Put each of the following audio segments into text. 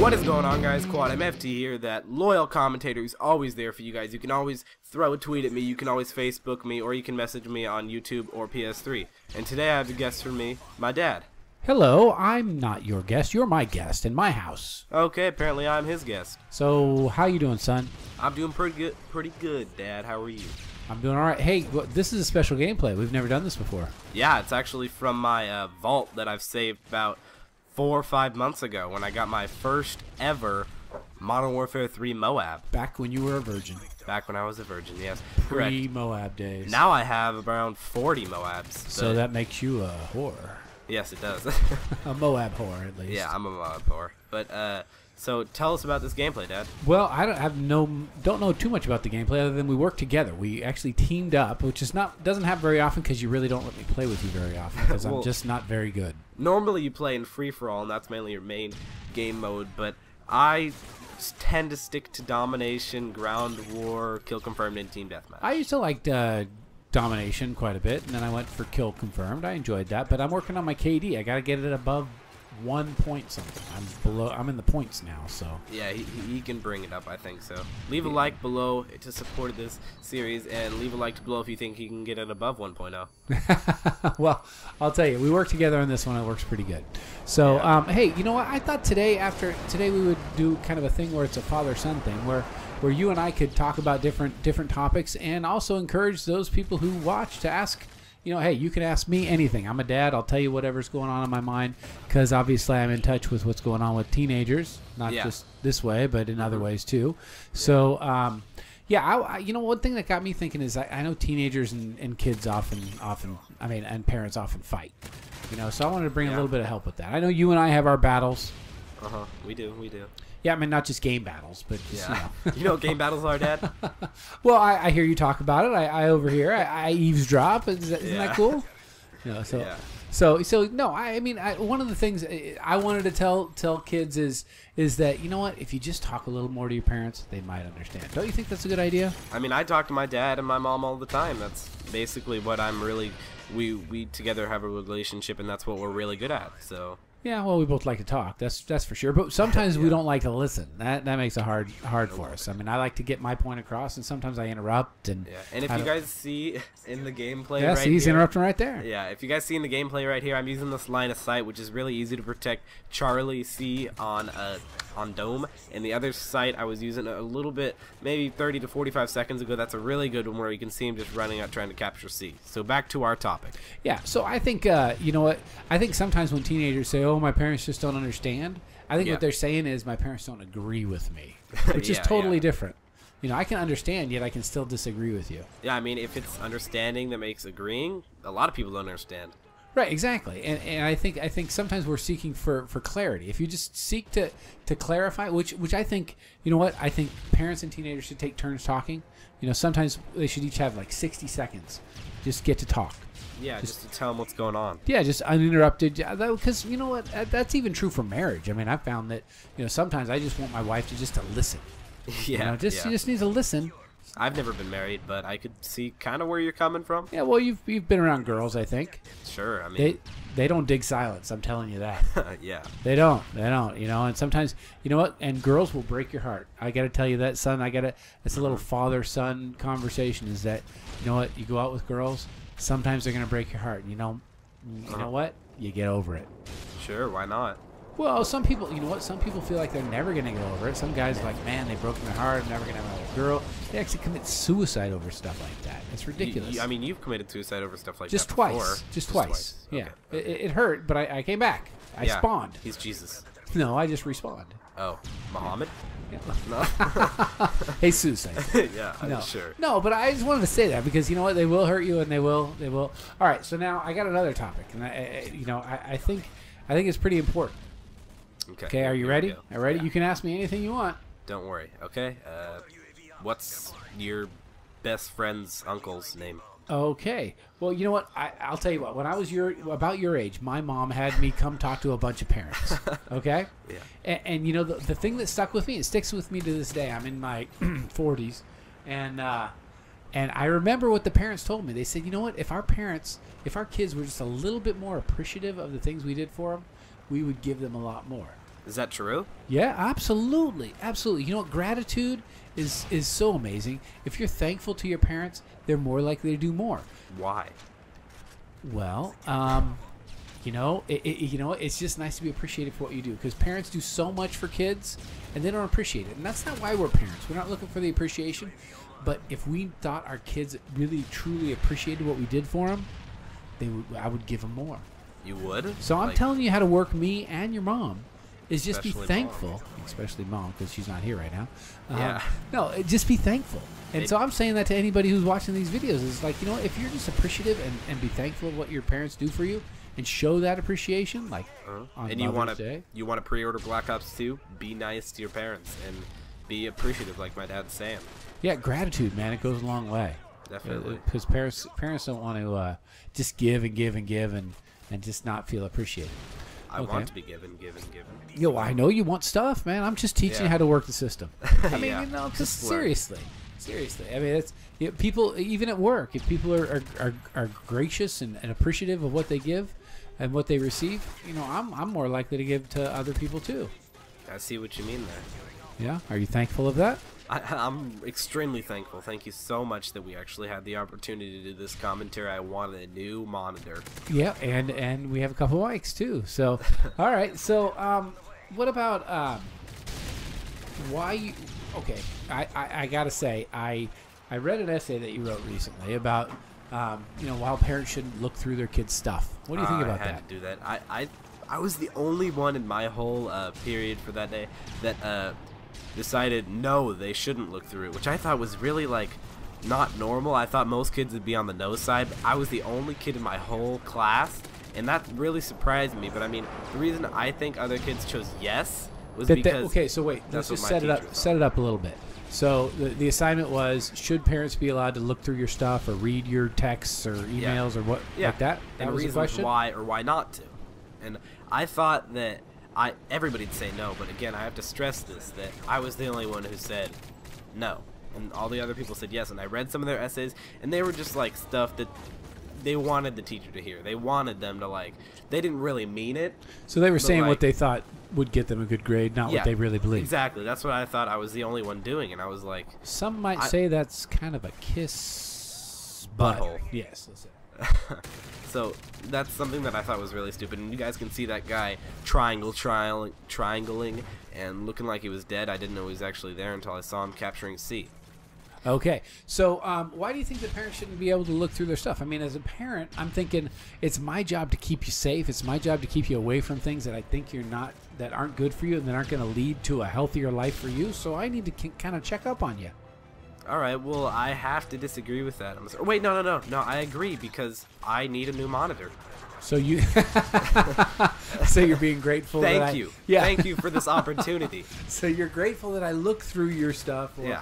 What is going on, guys? Quad MFT here, that loyal commentator who's always there for you guys. You can always throw a tweet at me, you can always Facebook me, or you can message me on YouTube or PS3. And today I have a guest for me, my dad. Hello, I'm not your guest. You're my guest in my house. Okay, apparently I'm his guest. So, how you doing, son? I'm doing pretty good, Dad. How are you? I'm doing all right. Hey, this is a special gameplay. We've never done this before. Yeah, it's actually from my vault that I've saved about 4 or 5 months ago when I got my first ever Modern Warfare 3 MOAB. Back when you were a virgin. Back when I was a virgin, yes. Pre-MOAB days. Now I have around 40 MOABs. So that makes you a whore. Yes, it does. A MOAB whore, at least. Yeah, I'm a MOAB whore. But, so tell us about this gameplay, Dad. Well, I don't know too much about the gameplay other than we worked together. We actually teamed up, which is doesn't happen very often because you really don't let me play with you very often because Well, I'm just not very good. Normally you play in free-for-all, and that's mainly your main game mode, but I tend to stick to domination, ground war, kill confirmed, and team deathmatch. I used to like domination quite a bit, and then I went for kill confirmed. I enjoyed that, but I'm working on my KD. I got to get it above 1 point something. I'm in the points now, so yeah, he can bring it up, I think so. Leave a like below to support this series, and leave a like below if you think he can get it above 1.0. Well, I'll tell you, we work together on this one. It works pretty good. So Yeah. hey, you know what, I thought today we would do kind of a thing where it's a father-son thing where you and I could talk about different topics, and also encourage those people who watch to ask. You know, hey, you can ask me anything. I'm a dad. I'll tell you whatever's going on in my mind because obviously I'm in touch with what's going on with teenagers, not just this way, but in other ways too. So, I you know, one thing that got me thinking is I know teenagers and kids often, and parents often fight. You know, so I wanted to bring a little bit of help with that. I know you and I have our battles. We do. Yeah, I mean, not just game battles, but just, You know what game battles are, Dad? Well, I hear you talk about it. I overhear. I eavesdrop. Isn't that cool? You know, so no. I mean, one of the things I wanted to tell kids is that, you know what? If you just talk a little more to your parents, they might understand. Don't you think that's a good idea? I mean, I talk to my dad and my mom all the time. That's basically what I'm really. We together have a relationship, and that's what we're really good at. So. Yeah, well, we both like to talk. That's for sure. But sometimes we don't like to listen. That makes it hard for us. I mean, I like to get my point across, and sometimes I interrupt. And if you guys see in the gameplay, he's interrupting right there. Yeah, if you guys see in the gameplay right here, I'm using this line of sight, which is really easy to protect Charlie C on Dome. And the other sight I was using a little bit, maybe 30 to 45 seconds ago. That's a really good one where you can see him just running out trying to capture C. So back to our topic. Yeah. So I think you know what? I think sometimes when teenagers say, "Oh, my parents just don't understand," I think what they're saying is my parents don't agree with me, which is totally different. You know, I can understand, yet I can still disagree with you. Yeah, I mean, if it's understanding that makes agreeing, a lot of people don't understand. Right, exactly, and I think sometimes we're seeking for clarity. If you just seek to clarify, which I think, you know what, I think parents and teenagers should take turns talking. You know, sometimes they should each have like 60 seconds, just get to talk. Yeah, just to tell them what's going on. Yeah, just uninterrupted. Because you know what, that's even true for marriage. I mean, I found that, you know, sometimes I just want my wife to listen. Yeah, you know, she just needs to listen. I've never been married, but I could see kind of where you're coming from. Yeah, well, you've been around girls, I think. Sure, I mean they don't dig silence. I'm telling you that. Yeah, they don't. You know, and sometimes, you know what, and girls will break your heart. I got to tell you that, son. It's a little father-son conversation. Is that, you know what, you go out with girls. Sometimes they're going to break your heart. You know what? You get over it. Sure, why not? Well, some people, you know what? Some people feel like they're never going to get over it. Some guys are like, man, they broke my heart. I'm never going to have another girl. They actually commit suicide over stuff like that. It's ridiculous. I mean, you've committed suicide over stuff like just that twice. before. Just twice. Okay. Yeah. It hurt, but I came back. I spawned. He's Jesus. No, I just respawned. Oh, Muhammad? Yeah. No. Jesus. Yeah, I'm sure. No, but I just wanted to say that because, you know what, they will hurt you, and they will. All right, so now I got another topic, and I think it's pretty important. Okay, are you ready? Are you ready? Yeah. You can ask me anything you want. Don't worry. Okay. What's your best friend's uncle's name? Okay. Well, you know what? I'll tell you what. When I was about your age, my mom had me come talk to a bunch of parents. Okay? Yeah. And you know, the thing that stuck with me, it sticks with me to this day. I'm in my 40s. And I remember what the parents told me. They said, you know what? If our kids were just a little bit more appreciative of the things we did for them, we would give them a lot more. Is that true? Yeah, absolutely, absolutely. You know what? Gratitude is so amazing. If you're thankful to your parents, they're more likely to do more. Why? Well, it's just nice to be appreciated for what you do, because parents do so much for kids and they don't appreciate it. And that's not why we're parents. We're not looking for the appreciation. But if we thought our kids really, truly appreciated what we did for them, I would give them more. You would? So I'm telling you how to work me and your mom is just be thankful. Mom. Especially mom, because she's not here right now. Yeah. No, just be thankful. And so I'm saying that to anybody who's watching these videos is like, if you're just appreciative and be thankful of what your parents do for you and show that appreciation, like on and Mother's Day. you want to pre-order Black Ops 2, be nice to your parents and be appreciative like my dad's saying. Yeah, gratitude, man, it goes a long way. Definitely. Because parents don't want to just give and give and give and just not feel appreciated. I want to be given. Yo, I know you want stuff, man. I'm just teaching you how to work the system. I mean, just seriously. I mean, it's people, even at work, if people are gracious and appreciative of what they give and what they receive, I'm more likely to give to other people too. I see what you mean there. Yeah? Are you thankful of that? I'm extremely thankful. Thank you so much that we actually had the opportunity to do this commentary. I wanted a new monitor. Yeah, and we have a couple mics too. So, all right. So, what about why you? Okay, I gotta say, I read an essay that you wrote recently about why parents shouldn't look through their kids' stuff. What do you think about that? I had to do that. I was the only one in my whole period for that day that decided no, they shouldn't look through it, which I thought was really not normal. I thought most kids would be on the no side, but I was the only kid in my whole class, and that really surprised me. But I mean, the reason I think other kids chose yes was because okay, so wait, let's just set it up a little bit. So the assignment was, should parents be allowed to look through your stuff or read your texts or emails or what like that? That and was the reasons question? why or why not to. And I thought that everybody'd say no, but again, I have to stress this, that I was the only one who said no, and all the other people said yes. And I read some of their essays, and they were just stuff that they wanted the teacher to hear. They wanted them to they didn't really mean it. So they were saying what they thought would get them a good grade, not what they really believed. Exactly. That's what I thought. I was the only one doing, and I was like, some might say that's kind of a kiss butthole. Yes, listen. So that's something that I thought was really stupid, and you guys can see that guy triangling and looking like he was dead. I didn't know he was actually there until I saw him capturing C. Okay, so why do you think that parents shouldn't be able to look through their stuff? I mean, as a parent, I'm thinking it's my job to keep you safe. It's my job to keep you away from things that I think that aren't good for you and that aren't going to lead to a healthier life for you. So I need to kind of check up on you. All right, well, I have to disagree with that. Wait, no, I agree, because I need a new monitor. So you, so you're being grateful. Thank you. Yeah. Thank you for this opportunity. So you're grateful that I look through your stuff. Or, yeah.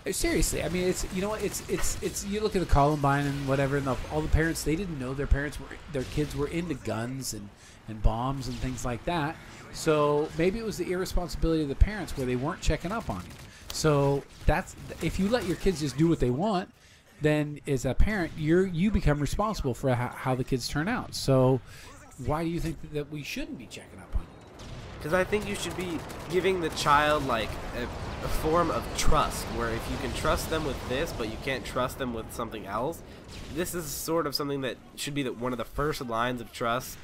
Seriously, I mean, it's you look at the Columbine and whatever, and all the parents, they didn't know their kids were into guns and bombs and things like that. So maybe it was the irresponsibility of the parents where they weren't checking up on you. So if you let your kids just do what they want, then as a parent, you become responsible for how the kids turn out. So why do you think that we shouldn't be checking up on you? Because I think you should be giving the child a form of trust, where if you can trust them with this, but you can't trust them with something else, this is sort of something that should be one of the first lines of trust.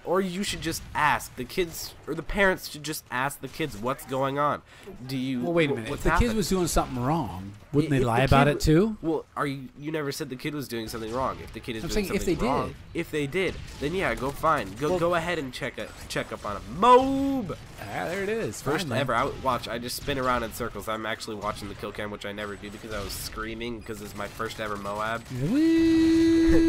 Or you should just ask the kids, or the parents should just ask the kids what's going on. Well, wait a minute. If the kid was doing something wrong, wouldn't they lie about it too? Well, you never said the kid was doing something wrong. If the kid is doing something wrong, if they did, then yeah, go ahead and check up on him. MOAB. Ah, there it is. First ever. I just spin around in circles. I'm actually watching the kill cam, which I never do because I was screaming because it's my first ever MOAB.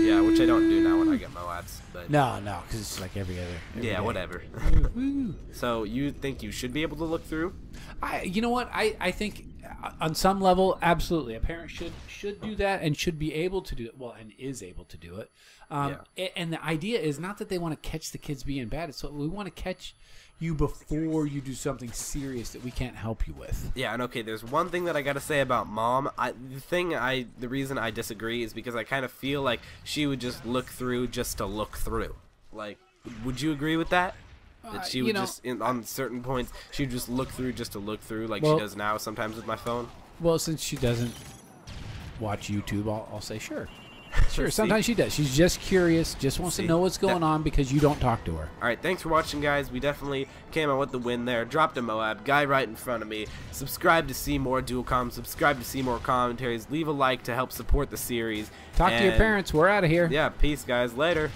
Yeah, which I don't do now when I get MOABs. But no, because it's like every yeah, day. Whatever. So you think you should be able to look through? You know what? I think on some level, absolutely, a parent should do that and should be able to do it. Well, and is able to do it. And the idea is not that they want to catch the kids being bad. It's we want to catch you before you do something serious that we can't help you with. Yeah, and okay, there's one thing that I got to say about Mom. The reason I disagree is because I kind of feel like she would just look through just to look through. Would you agree with that? That she would just, on certain points, she would just look through just to look through, like Well, she does now sometimes with my phone. Well, since she doesn't watch YouTube, I'll say sure. Sure, See? sometimes she does. She's just curious, just wants to know what's going on because you don't talk to her. Alright, thanks for watching, guys. We definitely came out with the win there. Dropped a MOAB, guy right in front of me. Subscribe to see more Dual Comm. Subscribe to see more commentaries. Leave a like to help support the series. Talk to your parents. We're out of here. Yeah, peace, guys. Later.